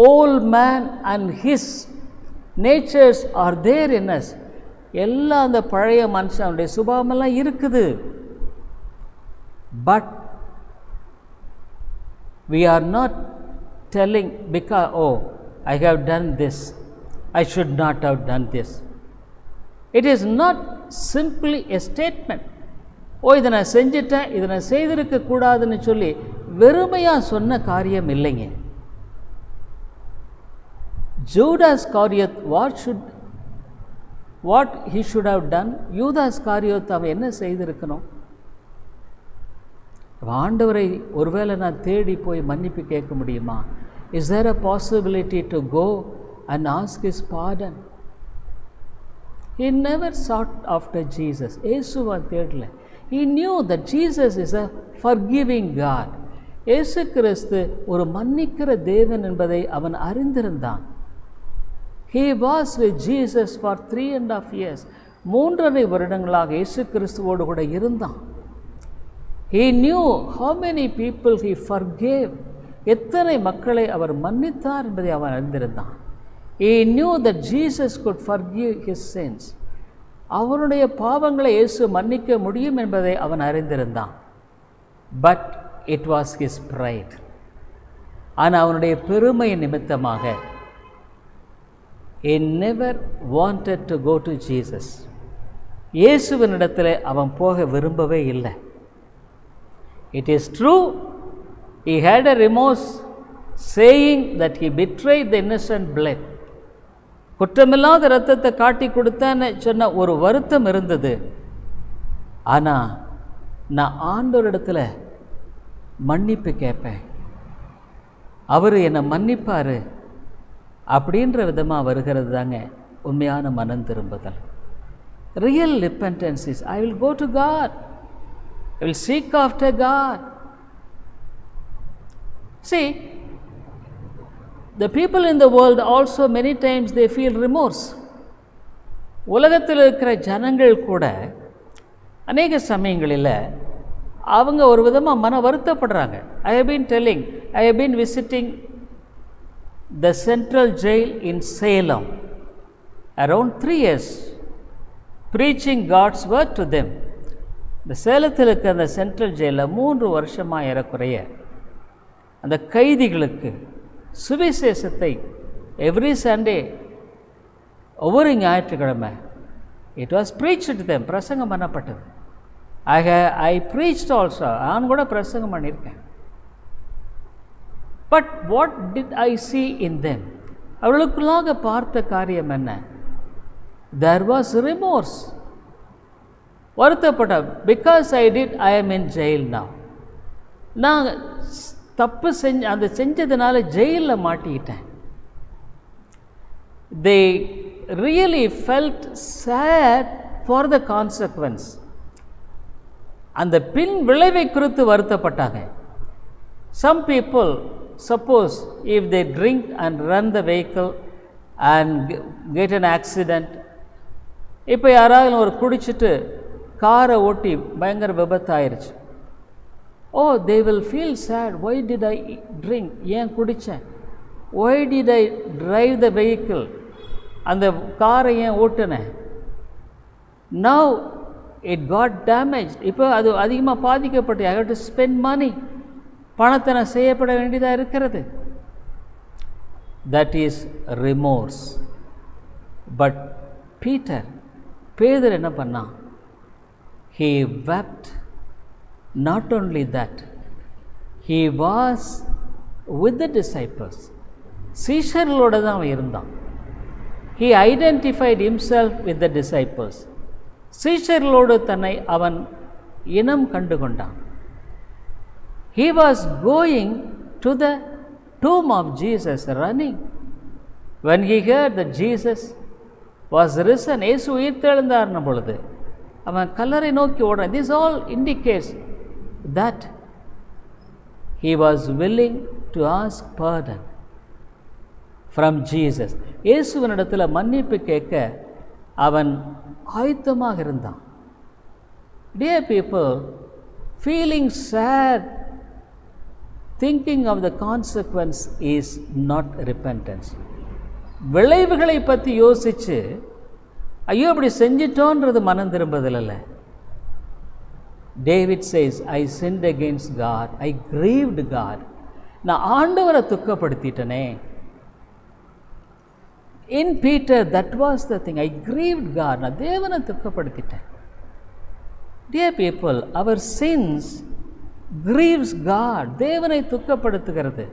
old man and his natures are there in us. எல்லாம் அந்த பழைய மனுஷனுடைய சுபாவமெல்லாம் இருக்குது. But we are not telling because, oh, I have done this, I should not have done this. It is not simply a statement. ஓ இதை நான் செஞ்சிட்டேன், இதை நான் செய்திருக்க கூடாதுன்னு சொல்லி வெறுமையாக சொன்ன காரியம் இல்லைங்க. Judas Iscariot, what he should have done? யூதாஸ் காரியத்தை அவன் என்ன செய்திருக்கணும்? ஆண்டவரை ஒருவேளை நான் தேடி போய் மன்னிப்பு கேட்க முடியுமா? Is there a possibility to go and ask his pardon? He never sought after Jesus. இயேசுவை தேடல. He knew that Jesus is a forgiving God. இயேசு கிறிஸ்து ஒரு மன்னிக்கிற தேவன் என்பதை அவன் அறிந்திருந்தான். He was with Jesus for 3.5 years. 3.5 வருடங்களாக இயேசு கிறிஸ்துவோடு கூட இருந்தான். He knew how many people he forgave. எத்தனை மக்களை அவர் மன்னித்தார் என்பதை அவன் அறிந்திருந்தான். He knew that Jesus could forgive his sins. அவனுடைய பாவங்களை இயேசு மன்னிக்க முடியும் என்பதை அவன் அறிந்திருந்தான். But it was his pride. ஆனால் அவனுடைய பெருமை நிமித்தமாக he never wanted to go to Jesus. இயேசுவினிடத்தில் அவன் போக விரும்பவே இல்லை. It is true, he had a remorse saying that he betrayed the innocent blood. குற்றமில்லாத இரத்தத்தை காட்டி கொடுத்தான்னு சொன்ன ஒரு வருத்தம் இருந்தது. ஆனால் நான் ஆண்டவரிடத்தில் மன்னிப்பு கேட்பேன், அவர் என்னை மன்னிப்பார் அப்படின்ற விதமாக வருகிறது தாங்க உண்மையான மனம் திரும்புதல். Real repentance is, I will go to God, I will seek after God. See, the people in the world also many times they feel remorse. உலகத்தில் இருக்கிற ஜனங்கள் கூட அநேக சமயங்களில் அவங்க ஒரு விதமாக மன வருத்தப்படுறாங்க. I have been telling, I have been visiting the central jail in Salem around 3 years, preaching God's word to them. இந்த சேலத்தில் இருக்கிற அந்த சென்ட்ரல் ஜெயிலில் 3 வருஷமாக ஏறக்குறைய அந்த கைதிகளுக்கு சுவிசேஷத்தை எவ்ரி சண்டே ஒவ்வொரு ஞாயிற்றுக்கிழமை it was preached to them, பிரசங்கம் பண்ணப்பட்டது. ஐ ப்ரீச்ட் ஆல்சோ, நான் கூட பிரசங்கம் பண்ணியிருக்கேன். But what did I see in them? அவளுக்குள்ளாக பார்த்த காரியம் என்ன? There was remorse. வருத்தப்பட்ட, because I did, I am in jail now. நான் தப்பு செஞ்சதுனால ஜெயிலில் மாட்டிக்கிட்டேன். They really felt sad for the consequence. அந்த பின் விளைவை குறித்து வருத்தப்பட்டாங்க. Some people, suppose if they drink and run the vehicle and get an accident, இப்போ யாராவது ஒரு குடிச்சிட்டு காரை ஓட்டி பயங்கர விபத்தாயிருச்சு, oh they will feel sad, why did I drink, ஏன் குடித்தேன், why did I drive the vehicle, அந்த காரை ஏன் ஓட்டுனேன், நவ் இட் காட் டேமேஜ், இப்போ அது அதிகமாக பாதிக்கப்பட்டு I have to spend money, பணத்தை நான் செய்யப்பட வேண்டியதாக இருக்கிறது. That is remorse. But Peter என்ன பண்ணான்? he wept. Not only that, he was with the disciples. சீஷர்களோட தான் அவன் இருந்தான். he identified himself with the disciples. சீஷர்களோடு தன்னை அவன் இனம் கண்டு கொண்டான். he was going to the tomb of Jesus, running. when he heard that Jesus was risen, இயேசு உயிர்த்தெழுந்தார்ன பொழுது அவன் கல்லறை நோக்கி ஓடுறான். this all indicates that he was willing to ask pardon from Jesus. இயேசுவினிடத்தில் மன்னிப்பு கேட்க அவன் ஆயத்தமாக இருந்தான். dear people, feeling sad, thinking of the consequence is not repentance. விளைவுகளை பற்றி யோசித்து ஐயோ இப்படி செஞ்சிட்டோன்றது மனம் திரும்புதல் இல்லை. David says, I sinned against God, I grieved God. நான் ஆண்டவரை துக்கப்படுத்திட்டனே. In Peter that was the thing, I grieved God, நான் தேவனை துக்கப்படுத்திட்டேன். Dear people, our sins grieves God, தேவனை துக்கப்படுத்துகிறது.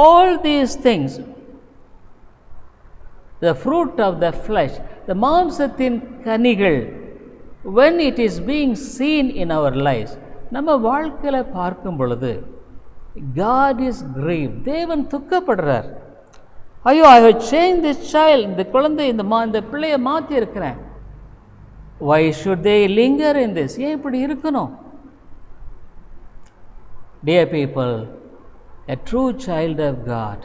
All these things, the fruit of the flesh, the மாம்சத்தின் கனிகள், when it is being seen in our lives, நம்ம வாழ்க்கையில் பார்க்கும் பொழுது God is grieved, தேவன் துக்கப்படுறார். ஐயோ I have changed this child, இந்த குழந்தை இந்த பிள்ளையை மாற்றி இருக்கிறேன். why should they linger in this? ஏன் இப்படி இருக்கணும்? dear people, a true child of God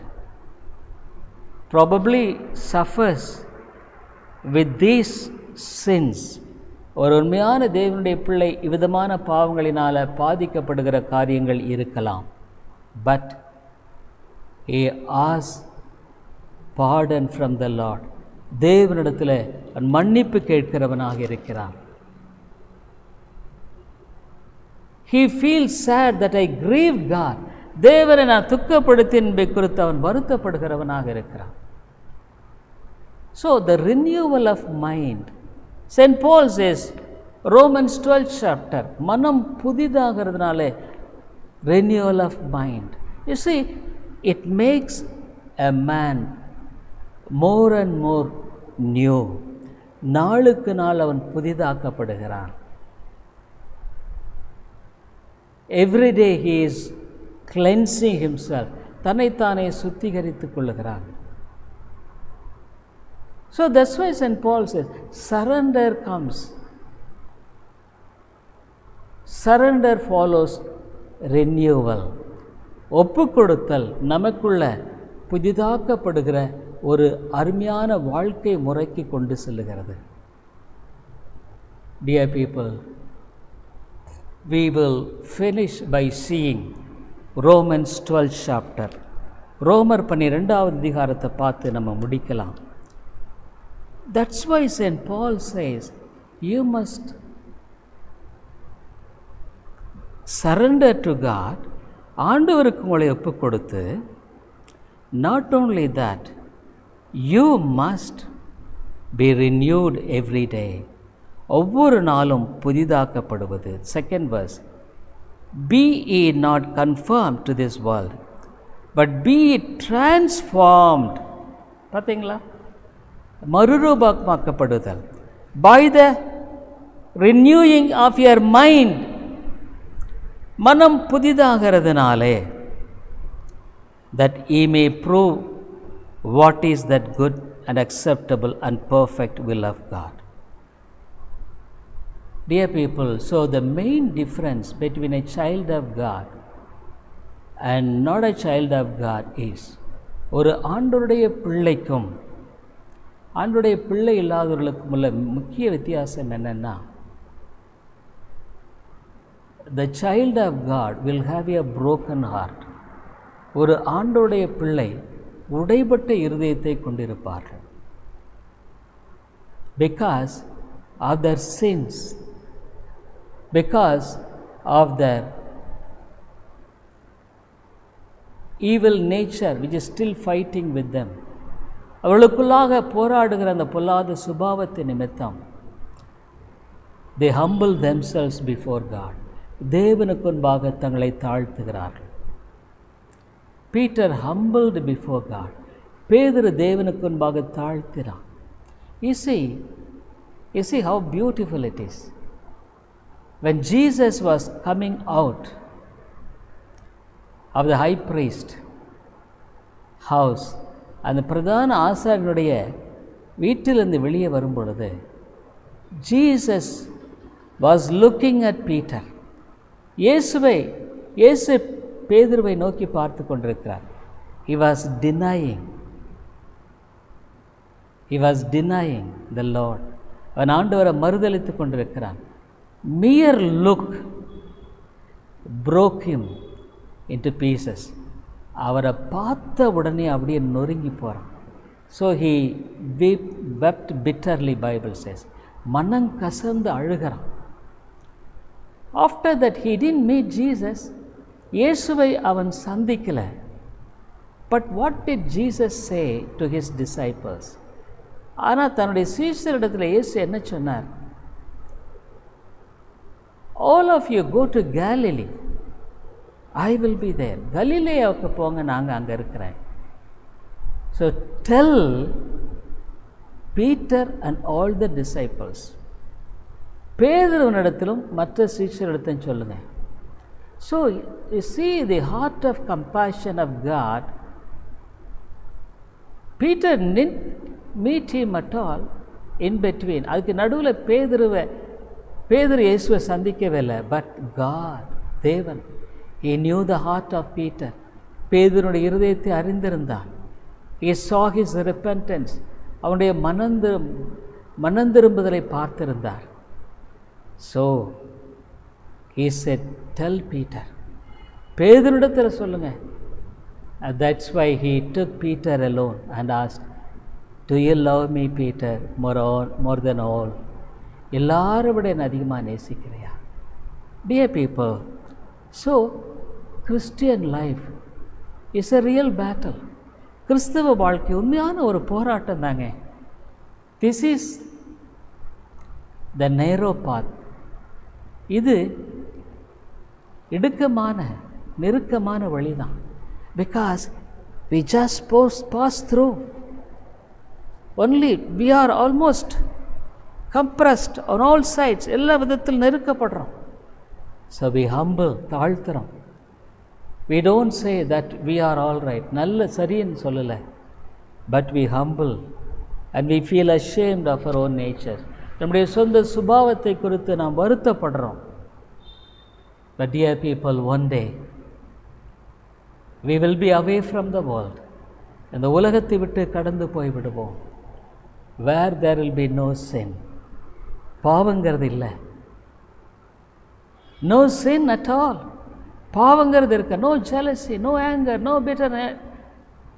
probably suffers with these sins ஒரு உண்மையான தேவனுடைய பிள்ளை இவ்விதமான பாவங்களினால் பாதிக்கப்படுகிற காரியங்கள் இருக்கலாம். But he asks pardon from the Lord. தேவனிடத்தில் மன்னிப்பு கேட்கிறவனாக இருக்கிறான். He feels sad that I grieved God. தேவனை நான் துக்கப்படுத்தின்பை குறித்து அவன் வருத்தப்படுகிறவனாக இருக்கிறான். So the renewal of mind, St. Paul says, Romans 12th chapter, மனம் புதிதாகிறதுனால renewal of mind. You see, it makes a man more and more new. நாளுக்கு நாள் அவன் புதிதாக்கப்படுகிறான். Every day he is cleansing himself. தன்னைத்தானே சுத்திகரித்துக் கொள்ளுகிறான். So that's why St. Paul says, surrender comes. Surrender follows renewal. ஒப்பு கொடுத்தல் நமக்குள்ள புதிதாக்கப்படுகிற ஒரு அருமையான வாழ்க்கை முறைக்கு கொண்டு செல்லுகிறது. Dear people, we will finish by seeing Romans 12th chapter. ரோமர் 12வது அதிகாரத்தை பார்த்து நம்ம முடிக்கலாம். That's why St. Paul says, you must surrender to God. ஆண்டவருக்கு உங்களை ஒப்பு கொடுத்து, not only that, you must be renewed every day. ஒவ்வொரு நாளும் புதிதாக்கப்படுவது. Second verse, be ye not conformed to this world, but be transformed. பார்த்தீங்களா? மறுரூபமாக்கப்படுதல். by the renewing of your mind. மனம் புதிதாகிறதுனாலே, that ye may prove what is that good and acceptable and perfect will of God. Dear people, so the main difference between a child of God and not a child of God is, ஒரு ஆண்டவருடைய பிள்ளைக்கும் ஆண்டவருடைய பிள்ளை இல்லாதவர்களுக்கும் உள்ள முக்கிய வித்தியாசம் என்னன்னா, the child of God will have a broken heart. ஒரு ஆண்டவருடைய பிள்ளை உடைபட்ட இருதயத்தை கொண்டிருப்பார்கள். because of their sins, because of their evil nature which is still fighting with them. அவளுக்குள்ளாக போராடுகிற அந்த பொல்லாத சுபாவத்தின் நிமித்தம் they humble themselves before God. தேவனுக்கு முன்பாக தங்களை தாழ்த்துகிறார்கள். Peter humbled before God. பேதுரு தேவனுக்கு முன்பாக தாழ்த்தினான். You see how beautiful it is. When Jesus was coming out of the high priest house, அந்த பிரதான ஆசாரியனுடைய வீட்டிலிருந்து வெளியே வரும் பொழுது, Jesus was looking at Peter. இயேசு பேதுருவை நோக்கி பார்த்து கொண்டிருக்கிறார். He was denying the Lord. அவன் ஆண்டவரை மறுதலித்து கொண்டிருக்கிறான். Mere look broke him into pieces. அவரை பார்த்த உடனே அப்படியே நொறுங்கி போகிறான். So he wept bitterly, Bible says. மனம் கசந்து அழுகிறான். After that he didn't meet Jesus. இயேசுவை அவன் சந்திக்கல. But what did Jesus say to his disciples? ஆனால் தன்னுடைய சீஷரிடத்தில் இயேசு என்ன சொன்னார்? All of you go to Galilee. I will be there. கலிலேயாவுக்கு போங்க, நாங்கள் அங்கே இருக்கிறேன். So tell Peter and all the disciples. பேதுருவினிடத்திலும் மற்ற சீஷரிடத்திலும் சொல்லுங்க. So you see the heart of compassion of God. Peter didn't meet him at all in between. அதுக்கு நடுவில் பேதுரு இயேசுவை சந்திக்கவே இல்லை. பட் God, தேவன், he knew the heart of Peter. பேதுருடைய இருதயத்தை அறிந்திருந்தான். He saw his repentance. அவனுடைய மனந்திரும்புதலை பார்த்திருந்தார். So he said, tell Peter. பேதுருவிடத்தில் சொல்லுங்க. And that's why he took Peter alone and asked, do you love me, Peter, more than all? எல்லாரும் விட என்ன அதிகமாக நேசிக்கிறியா? Dear people, so Christian life is a real battle. கிறிஸ்தவ வாழ்க்கை உண்மையான ஒரு போராட்டம் தாங்க. This is the narrow path. இது இடுக்கமான நெருக்கமான வழிதான். Because we just pass through. Only we are almost compressed on all sides. எல்லா விதத்தில் நெருக்கப்படுறோம். So we humble, தாழ்த்துறோம். We don't say that we are all right. நல்ல சரின்னு சொல்லலை. But we humble and we feel ashamed of our own nature. நம்முடைய சொந்த சுபாவத்தை குறித்து நாம் வருத்தப்படுறோம். But dear people, one day we will be away from the world. இந்த உலகத்தை விட்டு கடந்து போய்விடுவோம். Where there will be no sin. பாவங்கிறது இல்லை. No sin at all. பாவங்கிறது இருக்க. No jealousy, no anger, no bitterness.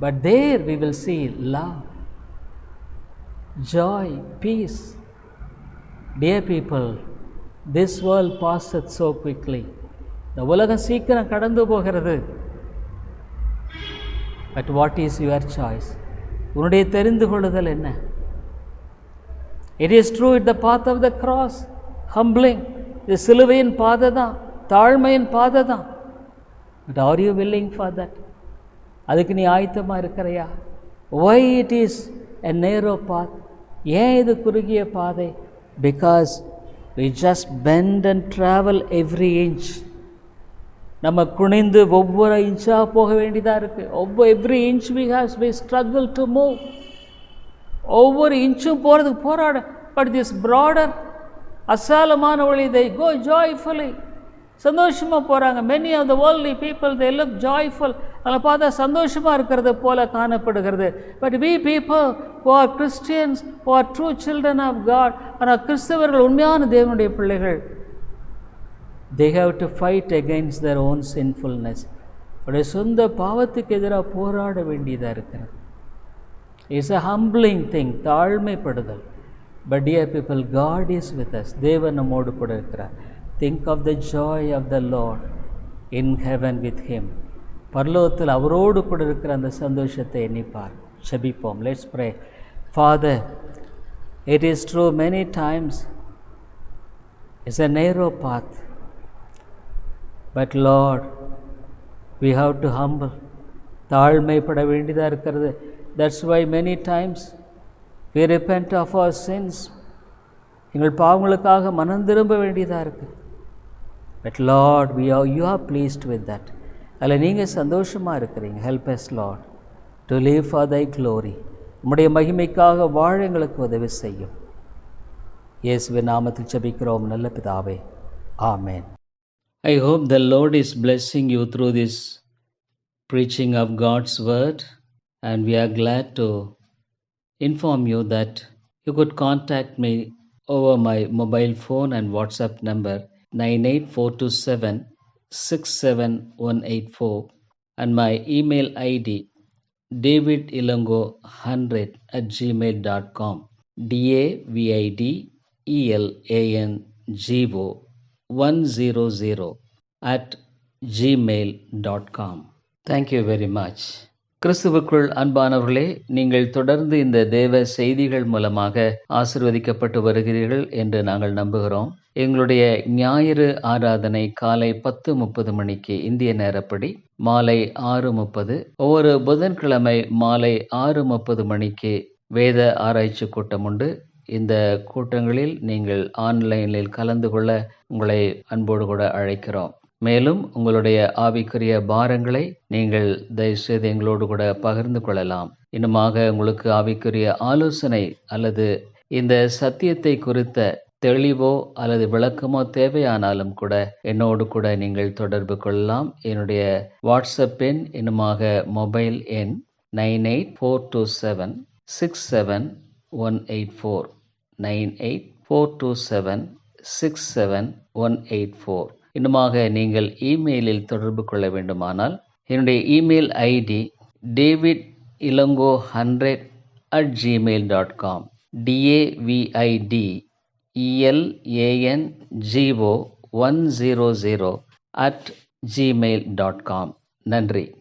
But there we will see love, joy, peace. Dear people, this world passeth so quickly. இந்த உலகம் சீக்கிரம் கடந்து போகிறது. But what is your choice? உன்னுடைய தெரிந்து கொள்ளுதல் என்ன? It is true, at the path of the cross, humbling. இது சிலுவையின் பாதை தான், தாழ்மையின் பாதை தான். But are you willing for that? அதுக்கு நீ ஆயத்தமாக இருக்கிறையா? Why it is a narrow path? ஏன் இது குறுகிய பாதை? Because we just bend and travel every inch. நம்ம குனிந்து ஒவ்வொரு இன்ச்சாக போக வேண்டியதாக இருக்குது. Every inch we struggle to move. ஒவ்வொரு இன்ச்சும் போகிறதுக்கு போராட. பட் திஸ் ப்ராடர் அசாலமான வழி, they go joyfully. சந்தோஷமாக போகிறாங்க. Many of the worldly people they look joyful. அதில் பார்த்தா சந்தோஷமாக இருக்கிறது போல காணப்படுகிறது. But we people who are Christians, who are true children of God, ஆனால் கிறிஸ்தவர்கள் உண்மையான தேவனுடைய பிள்ளைகள், they have to fight against their own sinfulness. அவருடைய சொந்த பாவத்துக்கு எதிராக போராட வேண்டியதாக இருக்கிறது. It's a humbling thing, தாழ்மைப்படுதல். But dear people, God is with us. தேவன் நம்மோடு கூட இருக்கிறார். Think of the joy of the Lord in heaven with him. பரலோகத்தில் அவரோடு கூட இருக்கிற அந்த சந்தோஷத்தை எண்ணிப்பார். ஜெபிப்போம். Let's pray. Father, it is true, many times it's a narrow path. But Lord, we have to humble. தாழ்மைப்பட வேண்டியதாக இருக்கிறது. That's why many times we repent of our sins. எங்கள் பாவங்களுக்காக மனம் திரும்ப வேண்டியதாக இருக்குது. But Lord, you are pleased with that. அதில் நீங்கள் சந்தோஷமாக இருக்கிறீங்க. Help us, Lord, to live for thy glory. உம்முடைய மகிமைக்காக வாழ எங்களுக்கு உதவி செய்யும். இயேசுவின் நாமத்தில் ஜெபிக்கிறோம் நல்ல பிதாவே. ஆமென். I hope the Lord is blessing you through this preaching of God's word, and we are glad to inform you that you could contact me over my mobile phone and WhatsApp number 98427-67184 and my email ID davidilongo100@gmail.com, davidilongo100@gmail.com. Thank you very much. கிறிஸ்துவுக்குள் அன்பானவர்களே, நீங்கள் தொடர்ந்து இந்த தேவ செய்திகள் மூலமாக ஆசீர்வதிக்கப்பட்டு வருகிறீர்கள் என்று நாங்கள் நம்புகிறோம். எங்களுடைய ஞாயிறு ஆராதனை காலை 10:30 மணிக்கு இந்திய நேரப்படி, மாலை 6:30, ஒவ்வொரு புதன்கிழமை மாலை 6:30 மணிக்கு வேத ஆராய்ச்சி கூட்டம் உண்டு. இந்த கூட்டங்களில் நீங்கள் ஆன்லைனில் கலந்து கொள்ள உங்களை அன்போடு கூட அழைக்கிறோம். மேலும் உங்களுடைய ஆவிக்குரிய பாரங்களை நீங்கள் தயவுசெய்து எங்களோடு கூட பகிர்ந்து கொள்ளலாம். இன்னுமாக உங்களுக்கு ஆவிக்குரிய ஆலோசனை அல்லது இந்த சத்தியத்தை குறித்த தெளிவோ அல்லது விளக்கமோ தேவையானாலும் கூட என்னோடு கூட நீங்கள் தொடர்பு கொள்ளலாம். என்னுடைய வாட்ஸ்அப் எண், இன்னுமாக மொபைல் எண் 9842767184 9842767184. 867-184. இன்னுமாக நீங்கள் இமெயிலில் தொடர்பு கொள்ள வேண்டுமானால் என்னுடைய இமெயில் ஐடி davidilongo100@gmail.com davidelango100@gmail.com. நன்றி.